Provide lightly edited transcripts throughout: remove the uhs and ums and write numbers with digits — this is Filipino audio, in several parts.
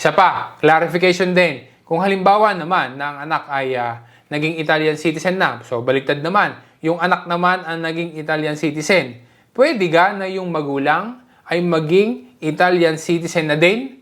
Isa pa, clarification din. Kung halimbawa naman na ang anak ay naging Italian citizen na, so baliktad naman, yung anak naman ang naging Italian citizen, pwede ga na yung magulang ay maging Italian citizen na din?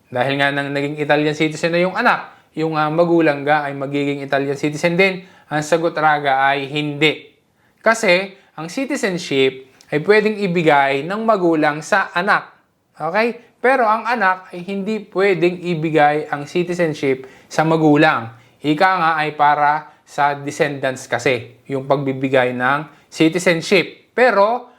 Dahil nga nang naging Italian citizen na yung anak, yung magulang ga ay magiging Italian citizen din? Ang sagot raga ay hindi. Kasi ang citizenship ay pwedeng ibigay ng magulang sa anak. Okay? Pero ang anak ay hindi pwedeng ibigay ang citizenship sa magulang. Ika nga ay para sa descendants kasi, yung pagbibigay ng citizenship. Pero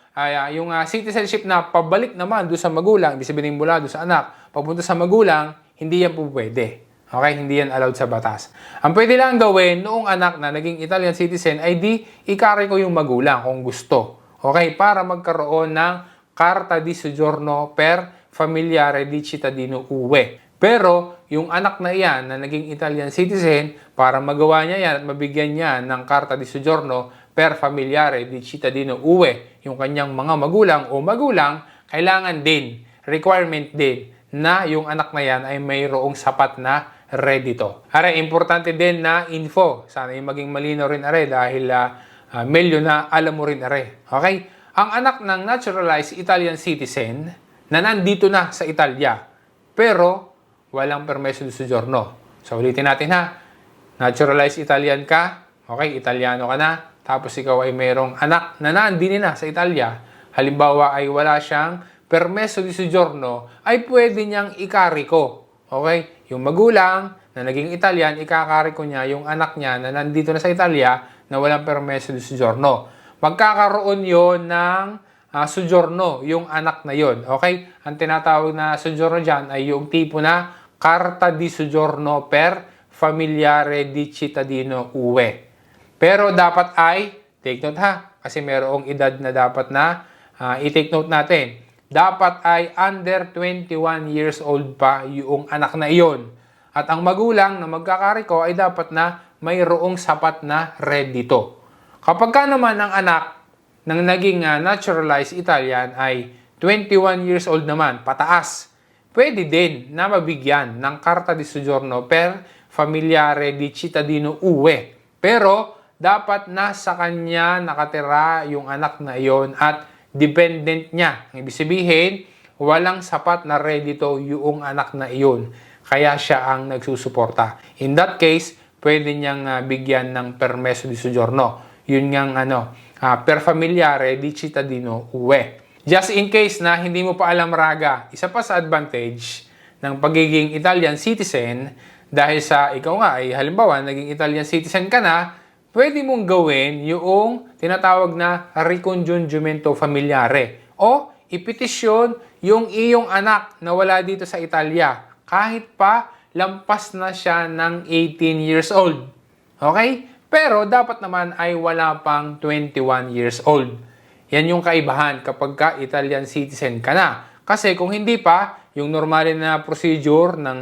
yung citizenship na pabalik naman doon sa magulang, ibig sabihin mula doon sa anak, papunta sa magulang, hindi yan po pwede. Okay? Hindi yan allowed sa batas. Ang pwede lang gawin noong anak na naging Italian citizen ay di ikari ko yung magulang kung gusto. Okay? Para magkaroon ng Carta di Soggiorno per Familiare di Cittadino UE. Pero yung anak na iyan na naging Italian citizen, para magawa niya yan at mabigyan niya ng Carta di Soggiorno per Familiare di Cittadino UE, yung kanyang mga magulang o magulang, kailangan din, requirement din, na yung anak na yan ay mayroong sapat na redito. Are, importante din na info. Sana yung maging malino rin are dahil medyo na alam mo rin are. Okay? Ang anak ng naturalized Italian citizen na nandito na sa Italia pero walang permeso di soggiorno. So ulitin natin ha. Naturalized Italian ka, okay, Italiano ka na, tapos ikaw ay mayroong anak na nandito na sa Italia. Halimbawa ay wala siyang permeso di soggiorno, ay pwede niyang ikariko. Okay? Yung magulang na naging Italian, ikakariko niya yung anak niya na nandito na sa Italia na walang permeso di soggiorno. Magkakaroon yon ng soggiorno, yung anak na yon. Okay? Ang tinatawag na soggiorno dyan ay yung tipo na Carta di Soggiorno per Familiare di Cittadino UE. Pero dapat ay, take note ha, kasi mayroong edad na dapat na i-take note natin. Dapat ay under 21 years old pa yung anak na iyon. At ang magulang na magkakariko ay dapat na mayroong sapat na redito. Kapag ka naman ang anak ng naging naturalized Italian ay 21 years old naman, pataas, pwede din na mabigyan ng Carta di Soggiorno per Familiare di Cittadino UE. Pero dapat nasa kanya nakatira yung anak na iyon at dependent niya. Ibig sabihin, walang sapat na redito yung anak na iyon. Kaya siya ang nagsusuporta. In that case, pwede niyang bigyan ng permeso di soggiorno. Yun ngang per Familiare di Cittadino UE. Just in case na hindi mo pa alam raga, isa pa sa advantage ng pagiging Italian citizen, dahil sa ikaw nga ay halimbawa naging Italian citizen ka na, pwede mong gawin yung tinatawag na ricongiungimento familiare o ipetisyon yung iyong anak na wala dito sa Italia kahit pa lampas na siya ng 18 years old. Okay? Pero dapat naman ay wala pang 21 years old. Yan yung kaibahan kapag ka Italian citizen ka na. Kasi kung hindi pa, yung normal na procedure ng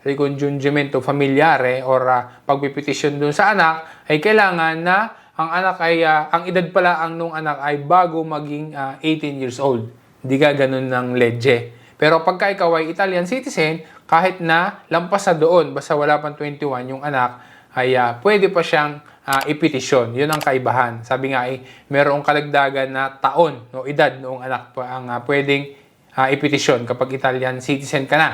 ricongiungimento familiare or pagpipetisyon dun sa anak ay kailangan na ang anak ay ang edad pala ang nung anak ay bago maging 18 years old. Hindi ka ganun ng legge. Pero pagka ikaw ay Italian citizen, kahit na lampas sa doon, basta wala pang 21 yung anak, ay pwede pa siyang ipetisyon. Yun ang kaibahan. Sabi nga ay mayroong kalagdagan na taon o edad noong anak pa ang pwedeng ipetisyon kapag Italian citizen ka na.